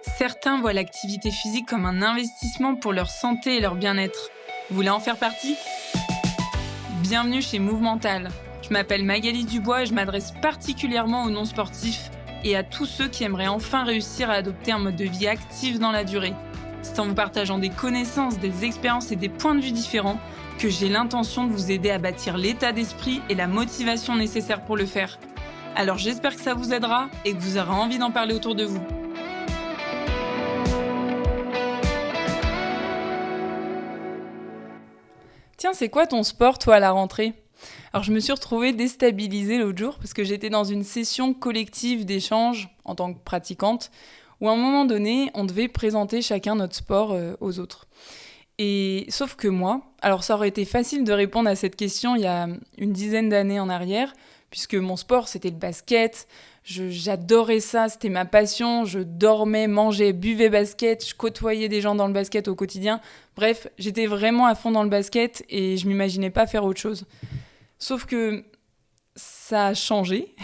Certains voient l'activité physique comme un investissement pour leur santé et leur bien-être. Vous voulez en faire partie ? Bienvenue chez Movemental. Je m'appelle Magali Dubois et je m'adresse particulièrement aux non-sportifs et à tous ceux qui aimeraient enfin réussir à adopter un mode de vie actif dans la durée. C'est en vous partageant des connaissances, des expériences et des points de vue différents que j'ai l'intention de vous aider à bâtir l'état d'esprit et la motivation nécessaires pour le faire. Alors j'espère que ça vous aidera et que vous aurez envie d'en parler autour de vous. Tiens, c'est quoi ton sport, toi, à la rentrée ? Alors, je me suis retrouvée déstabilisée l'autre jour parce que j'étais dans une session collective d'échange en tant que pratiquante où à un moment donné, on devait présenter chacun notre sport aux autres. Et sauf que moi, alors ça aurait été facile de répondre à cette question il y a une dizaine d'années en arrière, puisque mon sport, c'était le basket. J'adorais ça, c'était ma passion. Je dormais, mangeais, buvais basket. Je côtoyais des gens dans le basket au quotidien. Bref, j'étais vraiment à fond dans le basket et je m'imaginais pas faire autre chose. Sauf que ça a changé.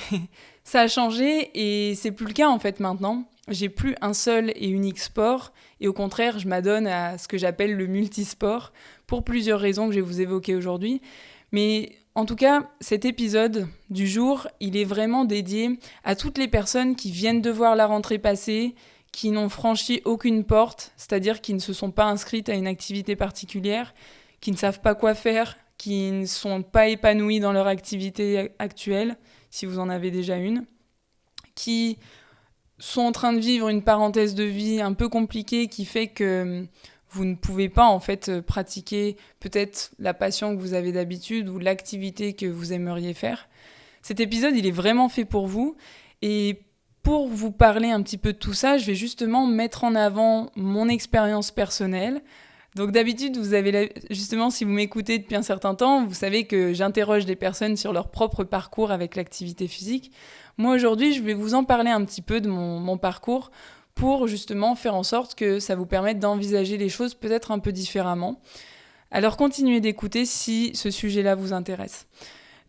Ça a changé et c'est plus le cas en fait maintenant. J'ai plus un seul et unique sport et au contraire, je m'adonne à ce que j'appelle le multisport pour plusieurs raisons que je vais vous évoquer aujourd'hui. Mais en tout cas, cet épisode du jour, il est vraiment dédié à toutes les personnes qui viennent de voir la rentrée passer, qui n'ont franchi aucune porte, c'est-à-dire qui ne se sont pas inscrites à une activité particulière, qui ne savent pas quoi faire, qui ne sont pas épanouis dans leur activité actuelle, si vous en avez déjà une, qui sont en train de vivre une parenthèse de vie un peu compliquée qui fait que vous ne pouvez pas en fait pratiquer peut-être la passion que vous avez d'habitude ou l'activité que vous aimeriez faire. Cet épisode, il est vraiment fait pour vous et pour vous parler un petit peu de tout ça, je vais justement mettre en avant mon expérience personnelle. Donc d'habitude, justement, si vous m'écoutez depuis un certain temps, vous savez que j'interroge des personnes sur leur propre parcours avec l'activité physique. Moi, aujourd'hui, je vais vous en parler un petit peu de mon parcours pour justement faire en sorte que ça vous permette d'envisager les choses peut-être un peu différemment. Alors continuez d'écouter si ce sujet-là vous intéresse.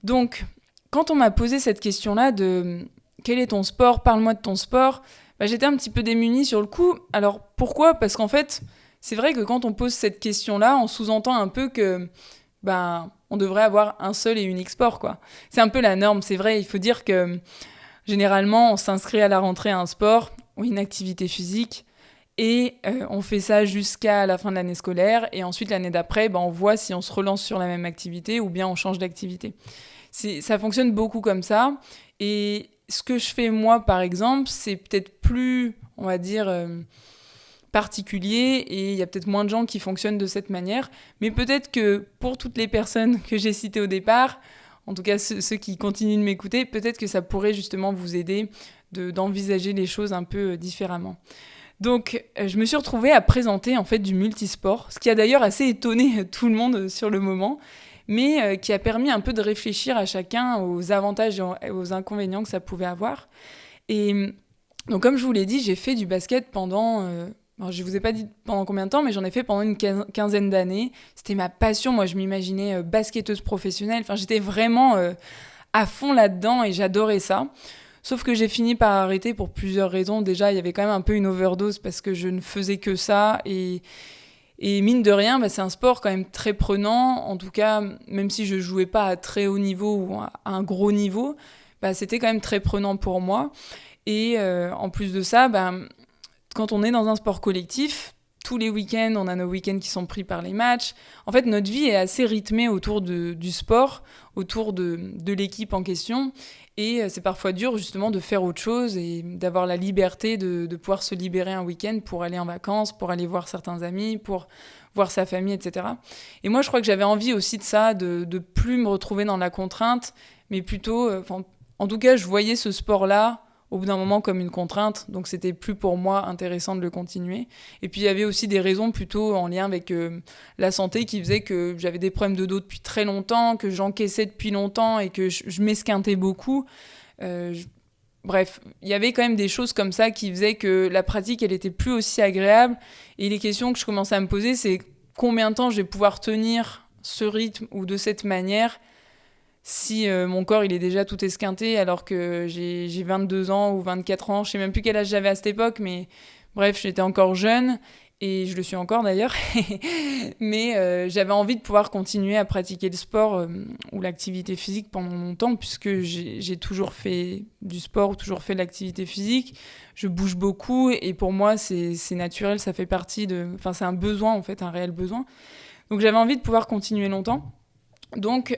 Donc, quand on m'a posé cette question-là de « Quel est ton sport ? Parle-moi de ton sport », j'étais un petit peu démunie sur le coup. Alors pourquoi ? Parce qu'en fait, c'est vrai que quand on pose cette question-là, on sous-entend un peu que on devrait avoir un seul et unique sport, quoi. C'est un peu la norme, c'est vrai. Il faut dire que généralement, on s'inscrit à la rentrée à un sport ou une activité physique et on fait ça jusqu'à la fin de l'année scolaire et ensuite l'année d'après, on voit si on se relance sur la même activité ou bien on change d'activité. Ça fonctionne beaucoup comme ça et ce que je fais moi par exemple, c'est peut-être plus, on va dire, particulier et il y a peut-être moins de gens qui fonctionnent de cette manière, mais peut-être que pour toutes les personnes que j'ai citées au départ, en tout cas ceux qui continuent de m'écouter, peut-être que ça pourrait justement vous aider d'envisager les choses un peu différemment. Donc, je me suis retrouvée à présenter en fait du multisport, ce qui a d'ailleurs assez étonné tout le monde sur le moment, mais qui a permis un peu de réfléchir à chacun aux avantages et aux inconvénients que ça pouvait avoir. Et donc, comme je vous l'ai dit, j'ai fait du basket pendant... Alors, je ne vous ai pas dit pendant combien de temps, mais j'en ai fait pendant une quinzaine d'années. C'était ma passion. Moi, je m'imaginais basketteuse professionnelle. Enfin, j'étais vraiment à fond là-dedans et j'adorais ça. Sauf que j'ai fini par arrêter pour plusieurs raisons. Déjà, il y avait quand même un peu une overdose parce que je ne faisais que ça. Et mine de rien, c'est un sport quand même très prenant. En tout cas, même si je ne jouais pas à très haut niveau ou à un gros niveau, c'était quand même très prenant pour moi. Et en plus de ça, quand on est dans un sport collectif, tous les week-ends, on a nos week-ends qui sont pris par les matchs. En fait, notre vie est assez rythmée autour du sport, autour de l'équipe en question. Et c'est parfois dur, justement, de faire autre chose et d'avoir la liberté de pouvoir se libérer un week-end pour aller en vacances, pour aller voir certains amis, pour voir sa famille, etc. Et moi, je crois que j'avais envie aussi de ça, de plus me retrouver dans la contrainte, mais plutôt... en tout cas, je voyais ce sport-là au bout d'un moment comme une contrainte, donc c'était plus pour moi intéressant de le continuer. Et puis il y avait aussi des raisons plutôt en lien avec la santé qui faisaient que j'avais des problèmes de dos depuis très longtemps, que j'encaissais depuis longtemps et que je m'esquintais beaucoup. Bref, il y avait quand même des choses comme ça qui faisaient que la pratique, elle était plus aussi agréable. Et les questions que je commençais à me poser, c'est combien de temps je vais pouvoir tenir ce rythme ou de cette manière si mon corps il est déjà tout esquinté alors que j'ai 22 ans ou 24 ans, je sais même plus quel âge j'avais à cette époque, mais Bref, j'étais encore jeune, et je le suis encore d'ailleurs, mais j'avais envie de pouvoir continuer à pratiquer le sport ou l'activité physique pendant longtemps, puisque j'ai toujours fait du sport, toujours fait de l'activité physique. Je bouge beaucoup, et pour moi, c'est naturel, ça fait partie de... Enfin, c'est un besoin, en fait, un réel besoin. Donc j'avais envie de pouvoir continuer longtemps. Donc,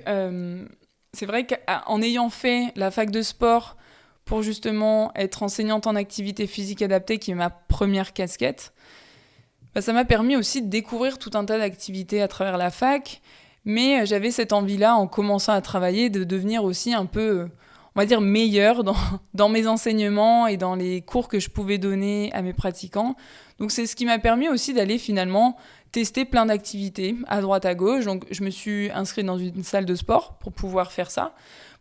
c'est vrai qu'en ayant fait la fac de sport pour justement être enseignante en activité physique adaptée, qui est ma première casquette, bah, ça m'a permis aussi de découvrir tout un tas d'activités à travers la fac, mais j'avais cette envie-là, en commençant à travailler, de devenir aussi un peu, on va dire, meilleure dans mes enseignements et dans les cours que je pouvais donner à mes pratiquants. Donc c'est ce qui m'a permis aussi d'aller finalement tester plein d'activités à droite à gauche. Donc je me suis inscrite dans une salle de sport pour pouvoir faire ça,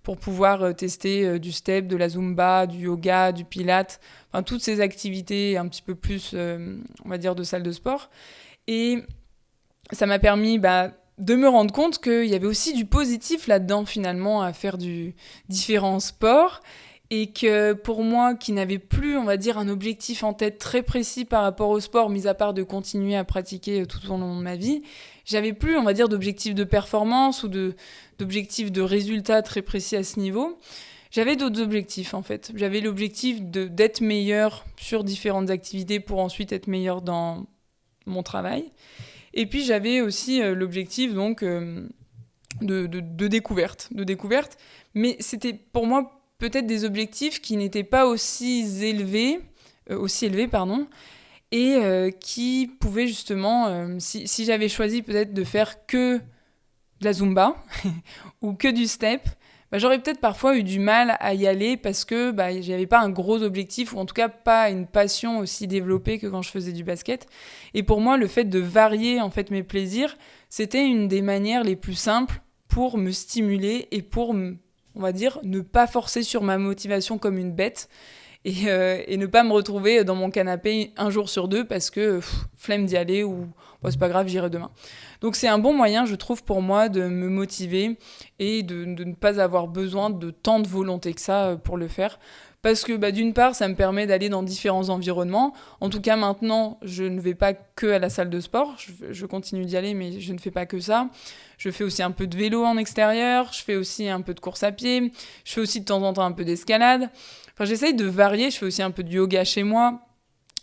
pour pouvoir tester du step, de la zumba, du yoga, du pilates, enfin toutes ces activités un petit peu plus, on va dire, de salle de sport. Et ça m'a permis de me rendre compte qu'il y avait aussi du positif là-dedans finalement à faire différents sports, et que pour moi qui n'avais plus, on va dire, un objectif en tête très précis par rapport au sport, mis à part de continuer à pratiquer tout au long de ma vie, j'avais plus, on va dire, d'objectifs de performance ou d'objectifs de résultats très précis à ce niveau. J'avais d'autres objectifs en fait. J'avais l'objectif d'être meilleur sur différentes activités pour ensuite être meilleur dans mon travail. Et puis j'avais aussi l'objectif donc de découverte. Mais c'était pour moi peut-être des objectifs qui n'étaient pas aussi élevés, pardon, et qui pouvaient justement, si j'avais choisi peut-être de faire que de la Zumba ou que du step, j'aurais peut-être parfois eu du mal à y aller parce que j'avais pas un gros objectif, ou en tout cas pas une passion aussi développée que quand je faisais du basket. Et pour moi, le fait de varier en fait mes plaisirs, c'était une des manières les plus simples pour me stimuler et pour, on va dire, ne pas forcer sur ma motivation comme une bête, et ne pas me retrouver dans mon canapé un jour sur deux parce que flemme d'y aller, ou c'est pas grave, j'irai demain. Donc c'est un bon moyen, je trouve, pour moi de me motiver et de ne pas avoir besoin de tant de volonté que ça pour le faire. Parce que d'une part, ça me permet d'aller dans différents environnements. En tout cas, maintenant, je ne vais pas que à la salle de sport. Je continue d'y aller, mais je ne fais pas que ça. Je fais aussi un peu de vélo en extérieur. Je fais aussi un peu de course à pied. Je fais aussi de temps en temps un peu d'escalade. Enfin, j'essaye de varier. Je fais aussi un peu de yoga chez moi.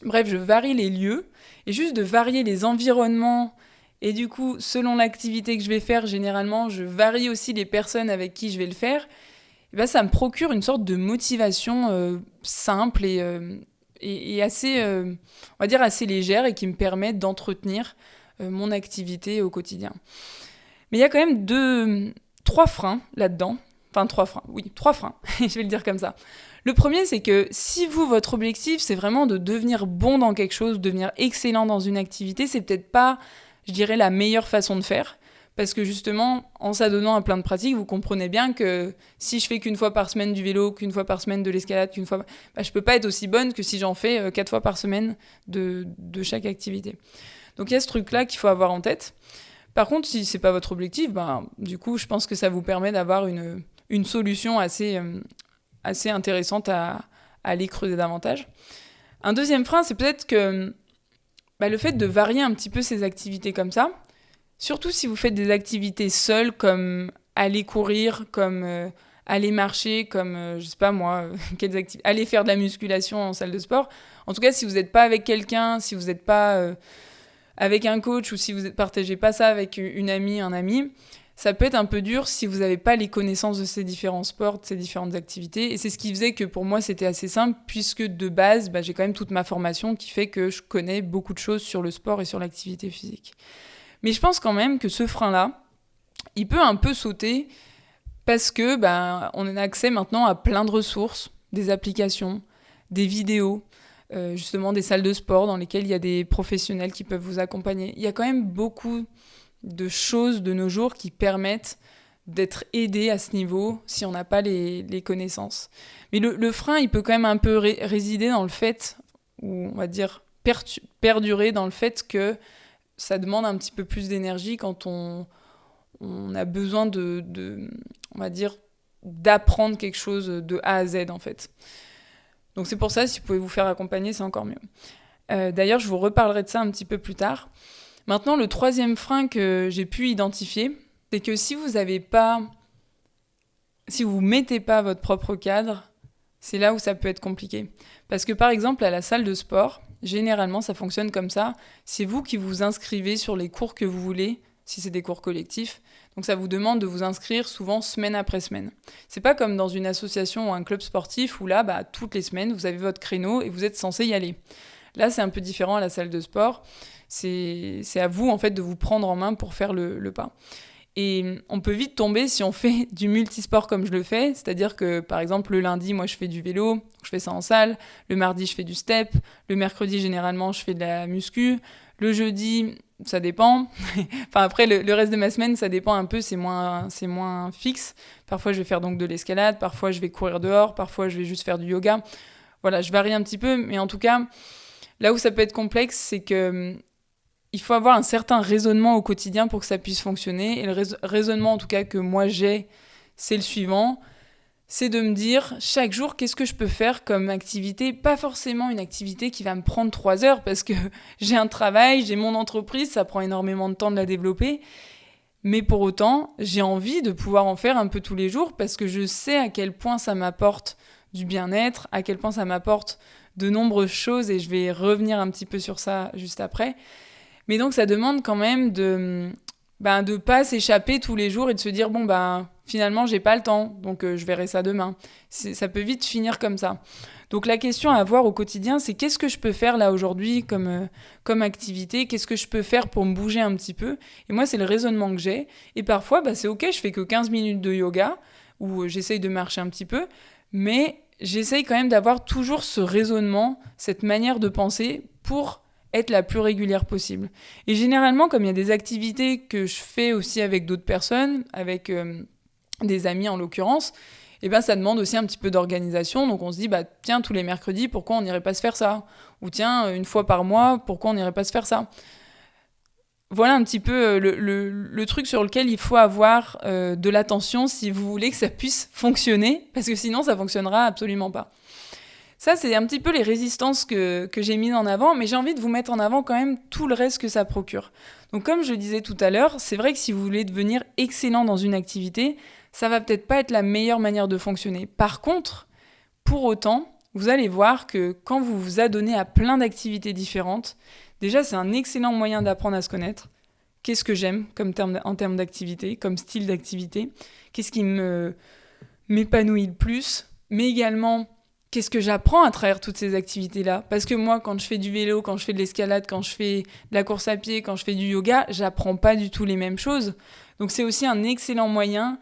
Bref, je varie les lieux. Et juste de varier les environnements. Et du coup, selon l'activité que je vais faire, généralement, je varie aussi les personnes avec qui je vais le faire. Et ça me procure une sorte de motivation simple et assez, on va dire, assez légère, et qui me permet d'entretenir mon activité au quotidien. Mais il y a quand même trois freins là-dedans. Enfin, trois freins, je vais le dire comme ça. Le premier, c'est que si votre objectif, c'est vraiment de devenir bon dans quelque chose, devenir excellent dans une activité, c'est peut-être pas, je dirais, la meilleure façon de faire. Parce que justement, en s'adonnant à plein de pratiques, vous comprenez bien que si je fais qu'une fois par semaine du vélo, qu'une fois par semaine de l'escalade, je peux pas être aussi bonne que si j'en fais 4 fois par semaine de chaque activité. Donc il y a ce truc-là qu'il faut avoir en tête. Par contre, si c'est pas votre objectif, du coup, je pense que ça vous permet d'avoir une solution assez intéressante à aller creuser davantage. Un deuxième frein, c'est peut-être que le fait de varier un petit peu ces activités comme ça, surtout si vous faites des activités seules, comme aller courir, comme aller marcher, comme, je sais pas moi, aller faire de la musculation en salle de sport. En tout cas, si vous n'êtes pas avec quelqu'un, si vous n'êtes pas avec un coach, ou si vous ne partagez pas ça avec une amie, un ami, ça peut être un peu dur si vous n'avez pas les connaissances de ces différents sports, de ces différentes activités. Et c'est ce qui faisait que pour moi, c'était assez simple, puisque de base, j'ai quand même toute ma formation qui fait que je connais beaucoup de choses sur le sport et sur l'activité physique. Mais je pense quand même que ce frein-là, il peut un peu sauter parce que on a accès maintenant à plein de ressources, des applications, des vidéos, justement des salles de sport dans lesquelles il y a des professionnels qui peuvent vous accompagner. Il y a quand même beaucoup de choses de nos jours qui permettent d'être aidé à ce niveau si on n'a pas les connaissances. Mais le frein, il peut quand même un peu résider dans le fait, ou on va dire perdurer dans le fait que ça demande un petit peu plus d'énergie quand on a besoin on va dire, d'apprendre quelque chose de A à Z, en fait. Donc c'est pour ça, si vous pouvez vous faire accompagner, c'est encore mieux. D'ailleurs, je vous reparlerai de ça un petit peu plus tard. Maintenant, le troisième frein que j'ai pu identifier, c'est que si vous mettez pas votre propre cadre, c'est là où ça peut être compliqué. Parce que par exemple, à la salle de sport, généralement, ça fonctionne comme ça. C'est vous qui vous inscrivez sur les cours que vous voulez, si c'est des cours collectifs. Donc ça vous demande de vous inscrire souvent semaine après semaine. C'est pas comme dans une association ou un club sportif où là, toutes les semaines, vous avez votre créneau et vous êtes censé y aller. Là, c'est un peu différent à la salle de sport. C'est à vous, en fait, de vous prendre en main pour faire le pas. Et on peut vite tomber si on fait du multisport comme je le fais, c'est-à-dire que par exemple le lundi, moi je fais du vélo, je fais ça en salle, le mardi je fais du step, le mercredi généralement je fais de la muscu, le jeudi ça dépend, enfin après le reste de ma semaine ça dépend un peu, c'est moins fixe, parfois je vais faire donc de l'escalade, parfois je vais courir dehors, parfois je vais juste faire du yoga, voilà je varie un petit peu, mais en tout cas là où ça peut être complexe c'est que il faut avoir un certain raisonnement au quotidien pour que ça puisse fonctionner. Et le raisonnement, en tout cas, que moi j'ai, c'est le suivant. C'est de me dire, chaque jour, qu'est-ce que je peux faire comme activité? Pas forcément une activité qui va me prendre 3 heures, parce que j'ai un travail, j'ai mon entreprise, ça prend énormément de temps de la développer. Mais pour autant, j'ai envie de pouvoir en faire un peu tous les jours, parce que je sais à quel point ça m'apporte du bien-être, à quel point ça m'apporte de nombreuses choses, et je vais revenir un petit peu sur ça juste après. Mais donc, ça demande quand même de pas s'échapper tous les jours et de se dire, finalement, j'ai pas le temps, donc je verrai ça demain. Ça peut vite finir comme ça. Donc, la question à avoir au quotidien, c'est qu'est-ce que je peux faire là aujourd'hui comme activité? Qu'est-ce que je peux faire pour me bouger un petit peu? Et moi, c'est le raisonnement que j'ai. Et parfois, c'est OK, je fais que 15 minutes de yoga, ou j'essaye de marcher un petit peu, mais j'essaye quand même d'avoir toujours ce raisonnement, cette manière de penser pour être la plus régulière possible. Et généralement, comme il y a des activités que je fais aussi avec d'autres personnes, avec des amis en l'occurrence, ça demande aussi un petit peu d'organisation. Donc on se dit, tiens, tous les mercredis, pourquoi on n'irait pas se faire ça? Ou tiens, une fois par mois, pourquoi on n'irait pas se faire ça? Voilà un petit peu le truc sur lequel il faut avoir de l'attention si vous voulez que ça puisse fonctionner, parce que sinon, ça ne fonctionnera absolument pas. Ça, c'est un petit peu les résistances que j'ai mises en avant, mais j'ai envie de vous mettre en avant quand même tout le reste que ça procure. Donc comme je le disais tout à l'heure, c'est vrai que si vous voulez devenir excellent dans une activité, ça va peut-être pas être la meilleure manière de fonctionner. Par contre, pour autant, vous allez voir que quand vous vous adonnez à plein d'activités différentes, déjà c'est un excellent moyen d'apprendre à se connaître. Qu'est-ce que j'aime en termes d'activité, comme style d'activité? Qu'est-ce qui m'épanouit le plus? Mais également, qu'est-ce que j'apprends à travers toutes ces activités-là? Parce que moi, quand je fais du vélo, quand je fais de l'escalade, quand je fais de la course à pied, quand je fais du yoga, j'apprends pas du tout les mêmes choses. Donc c'est aussi un excellent moyen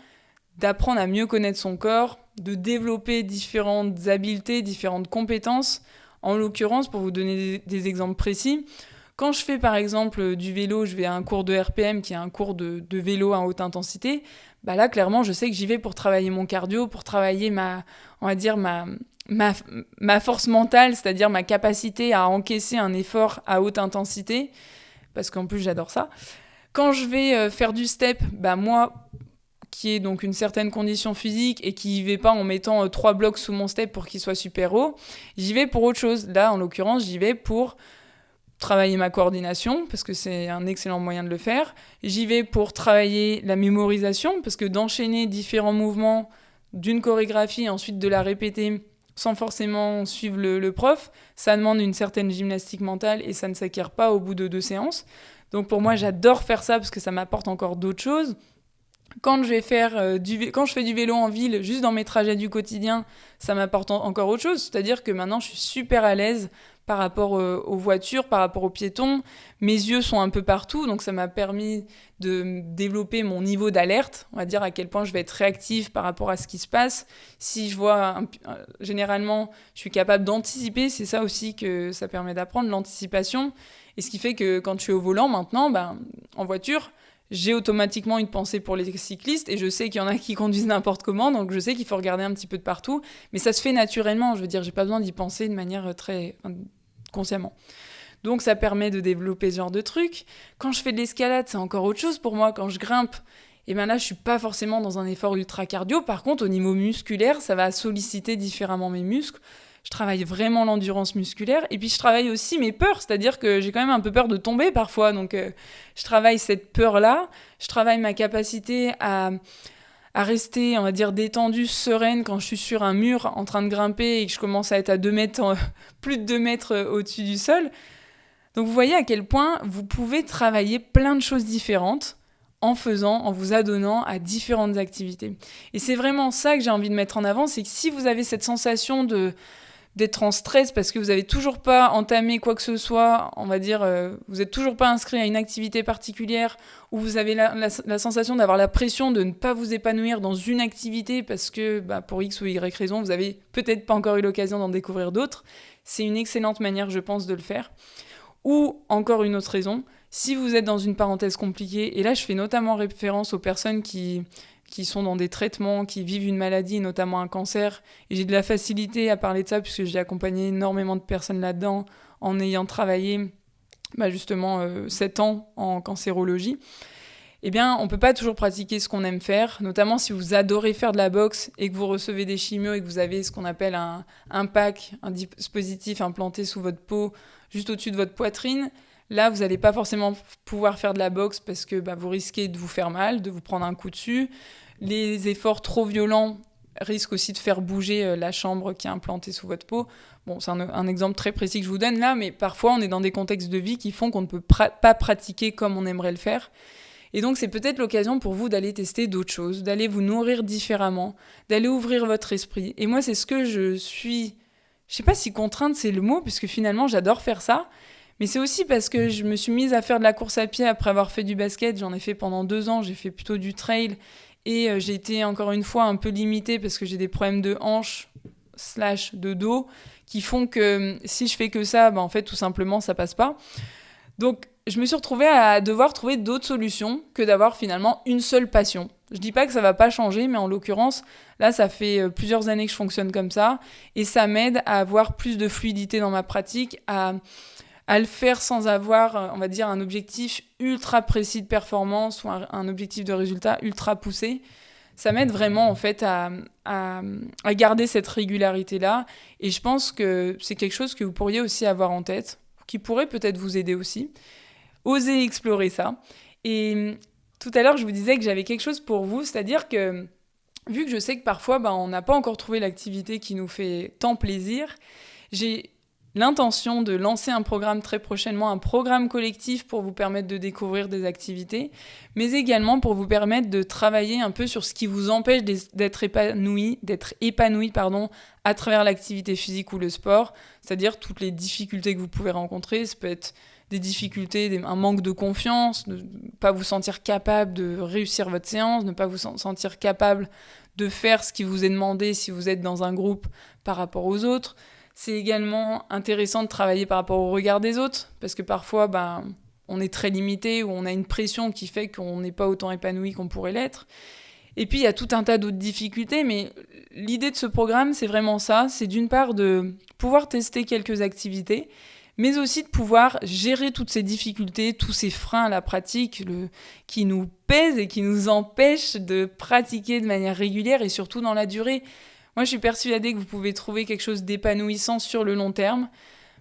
d'apprendre à mieux connaître son corps, de développer différentes habiletés, différentes compétences. En l'occurrence, pour vous donner des exemples précis, quand je fais par exemple du vélo, je vais à un cours de RPM qui est un cours de vélo à haute intensité, là clairement je sais que j'y vais pour travailler mon cardio, pour travailler ma force mentale, c'est-à-dire ma capacité à encaisser un effort à haute intensité, parce qu'en plus j'adore ça. Quand je vais faire du step, moi qui ai donc une certaine condition physique et qui y vais pas en mettant 3 blocs sous mon step pour qu'il soit super haut, j'y vais pour autre chose. Là en l'occurrence j'y vais pour travailler ma coordination, parce que c'est un excellent moyen de le faire. J'y vais pour travailler la mémorisation, parce que d'enchaîner différents mouvements d'une chorégraphie, ensuite de la répéter sans forcément suivre le prof, ça demande une certaine gymnastique mentale et ça ne s'acquiert pas au bout de 2 séances. Donc pour moi, j'adore faire ça parce que ça m'apporte encore d'autres choses. Quand je fais du vélo en ville, juste dans mes trajets du quotidien, ça m'apporte encore autre chose. C'est-à-dire que maintenant, je suis super à l'aise par rapport aux voitures, par rapport aux piétons. Mes yeux sont un peu partout, donc ça m'a permis de développer mon niveau d'alerte. On va dire à quel point je vais être réactive par rapport à ce qui se passe. Si je vois, généralement, je suis capable d'anticiper. C'est ça aussi que ça permet d'apprendre, l'anticipation. Et ce qui fait que quand je suis au volant maintenant, en voiture, j'ai automatiquement une pensée pour les cyclistes et je sais qu'il y en a qui conduisent n'importe comment, donc je sais qu'il faut regarder un petit peu de partout, mais ça se fait naturellement, je veux dire, j'ai pas besoin d'y penser de manière très consciemment. Donc ça permet de développer ce genre de trucs. Quand je fais de l'escalade, c'est encore autre chose pour moi. Quand je grimpe, là je suis pas forcément dans un effort ultra cardio, par contre au niveau musculaire, ça va solliciter différemment mes muscles. je travaille vraiment l'endurance musculaire. Et puis, je travaille aussi mes peurs, c'est-à-dire que j'ai quand même un peu peur de tomber parfois. Donc, je travaille cette peur-là. Je travaille ma capacité à rester, on va dire, détendue, sereine quand je suis sur un mur en train de grimper et que je commence à être à 2 mètres, plus de 2 mètres au-dessus du sol. Donc vous voyez à quel point vous pouvez travailler plein de choses différentes en vous adonnant à différentes activités. Et c'est vraiment ça que j'ai envie de mettre en avant, c'est que si vous avez cette sensation d'être en stress parce que vous n'avez toujours pas entamé quoi que ce soit, on va dire, vous n'êtes toujours pas inscrit à une activité particulière, ou vous avez la sensation d'avoir la pression de ne pas vous épanouir dans une activité parce que pour X ou Y raison, vous n'avez peut-être pas encore eu l'occasion d'en découvrir d'autres, c'est une excellente manière, je pense, de le faire. Ou encore une autre raison, si vous êtes dans une parenthèse compliquée, et là je fais notamment référence aux personnes qui sont dans des traitements, qui vivent une maladie, notamment un cancer, et j'ai de la facilité à parler de ça puisque j'ai accompagné énormément de personnes là-dedans en ayant travaillé justement 7 ans en cancérologie. Eh bien, on ne peut pas toujours pratiquer ce qu'on aime faire, notamment si vous adorez faire de la boxe et que vous recevez des chimios et que vous avez ce qu'on appelle un pack, un dispositif implanté sous votre peau, juste au-dessus de votre poitrine. Là, vous n'allez pas forcément pouvoir faire de la boxe parce que vous risquez de vous faire mal, de vous prendre un coup dessus. Les efforts trop violents risquent aussi de faire bouger la chambre qui est implantée sous votre peau. Bon, c'est un exemple très précis que je vous donne là, mais parfois on est dans des contextes de vie qui font qu'on ne peut pas pratiquer comme on aimerait le faire. Et donc, c'est peut-être l'occasion pour vous d'aller tester d'autres choses, d'aller vous nourrir différemment, d'aller ouvrir votre esprit. Et moi, c'est ce que je suis... Je sais pas si contrainte, c'est le mot, puisque finalement, j'adore faire ça. Mais c'est aussi parce que je me suis mise à faire de la course à pied après avoir fait du basket. J'en ai fait pendant 2 ans, j'ai fait plutôt du trail. Et j'ai été, encore une fois, un peu limitée parce que j'ai des problèmes de hanche / de dos qui font que si je fais que ça, en fait, tout simplement, ça passe pas. Donc, je me suis retrouvée à devoir trouver d'autres solutions que d'avoir finalement une seule passion. Je dis pas que ça va pas changer, mais en l'occurrence, là, ça fait plusieurs années que je fonctionne comme ça, et ça m'aide à avoir plus de fluidité dans ma pratique, à le faire sans avoir, on va dire, un objectif ultra précis de performance ou un objectif de résultat ultra poussé. Ça m'aide vraiment, en fait, à garder cette régularité-là, et je pense que c'est quelque chose que vous pourriez aussi avoir en tête, qui pourrait peut-être vous aider aussi. Osez explorer ça. Et tout à l'heure, je vous disais que j'avais quelque chose pour vous, c'est-à-dire que, vu que je sais que parfois, on n'a pas encore trouvé l'activité qui nous fait tant plaisir, j'ai l'intention de lancer un programme très prochainement, un programme collectif pour vous permettre de découvrir des activités, mais également pour vous permettre de travailler un peu sur ce qui vous empêche d'être épanoui, à travers l'activité physique ou le sport, c'est-à-dire toutes les difficultés que vous pouvez rencontrer. Ça peut être des difficultés, un manque de confiance, ne pas vous sentir capable de réussir votre séance, ne pas vous sentir capable de faire ce qui vous est demandé si vous êtes dans un groupe par rapport aux autres. C'est également intéressant de travailler par rapport au regard des autres, parce que parfois, on est très limité ou on a une pression qui fait qu'on n'est pas autant épanoui qu'on pourrait l'être. Et puis, il y a tout un tas d'autres difficultés, mais l'idée de ce programme, c'est vraiment ça. C'est d'une part de pouvoir tester quelques activités, mais aussi de pouvoir gérer toutes ces difficultés, tous ces freins à la pratique qui nous pèsent et qui nous empêchent de pratiquer de manière régulière et surtout dans la durée. Moi, je suis persuadée que vous pouvez trouver quelque chose d'épanouissant sur le long terme.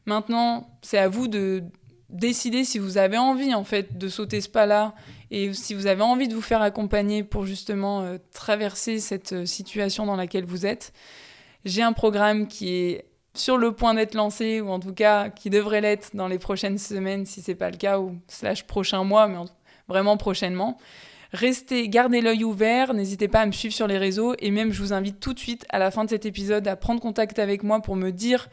Maintenant, c'est à vous de décider si vous avez envie, en fait, de sauter ce pas-là et si vous avez envie de vous faire accompagner pour justement traverser cette situation dans laquelle vous êtes. J'ai un programme qui est sur le point d'être lancé, ou en tout cas qui devrait l'être dans les prochaines semaines, si ce n'est pas le cas, ou / prochains mois, mais vraiment prochainement. Gardez l'œil ouvert, n'hésitez pas à me suivre sur les réseaux, et même je vous invite tout de suite à la fin de cet épisode à prendre contact avec moi pour me dire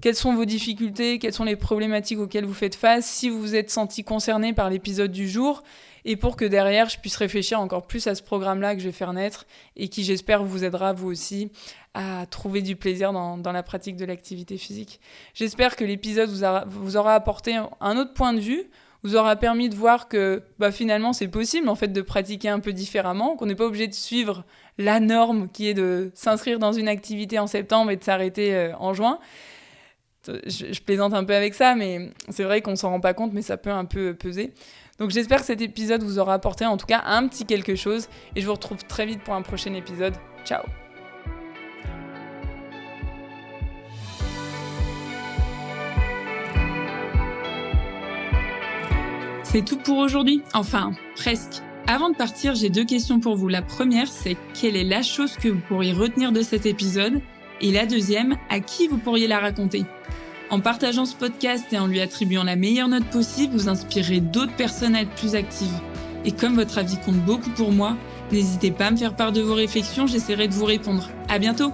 quelles sont vos difficultés, quelles sont les problématiques auxquelles vous faites face, si vous vous êtes senti concerné par l'épisode du jour, et pour que derrière je puisse réfléchir encore plus à ce programme-là que je vais faire naître et qui, j'espère, vous aidera vous aussi à trouver du plaisir dans la pratique de l'activité physique. J'espère que l'épisode vous aura apporté un autre point de vue, vous aura permis de voir que finalement c'est possible en fait de pratiquer un peu différemment, qu'on n'est pas obligé de suivre la norme qui est de s'inscrire dans une activité en septembre et de s'arrêter en juin. Je plaisante un peu avec ça, mais c'est vrai qu'on s'en rend pas compte, mais ça peut un peu peser. Donc j'espère que cet épisode vous aura apporté en tout cas un petit quelque chose, et je vous retrouve très vite pour un prochain épisode. Ciao! C'est tout pour aujourd'hui. Enfin, presque. Avant de partir, j'ai 2 questions pour vous. La première, c'est quelle est la chose que vous pourriez retenir de cet épisode ? Et la deuxième, à qui vous pourriez la raconter ? En partageant ce podcast et en lui attribuant la meilleure note possible, vous inspirerez d'autres personnes à être plus actives. Et comme votre avis compte beaucoup pour moi, n'hésitez pas à me faire part de vos réflexions, j'essaierai de vous répondre. À bientôt!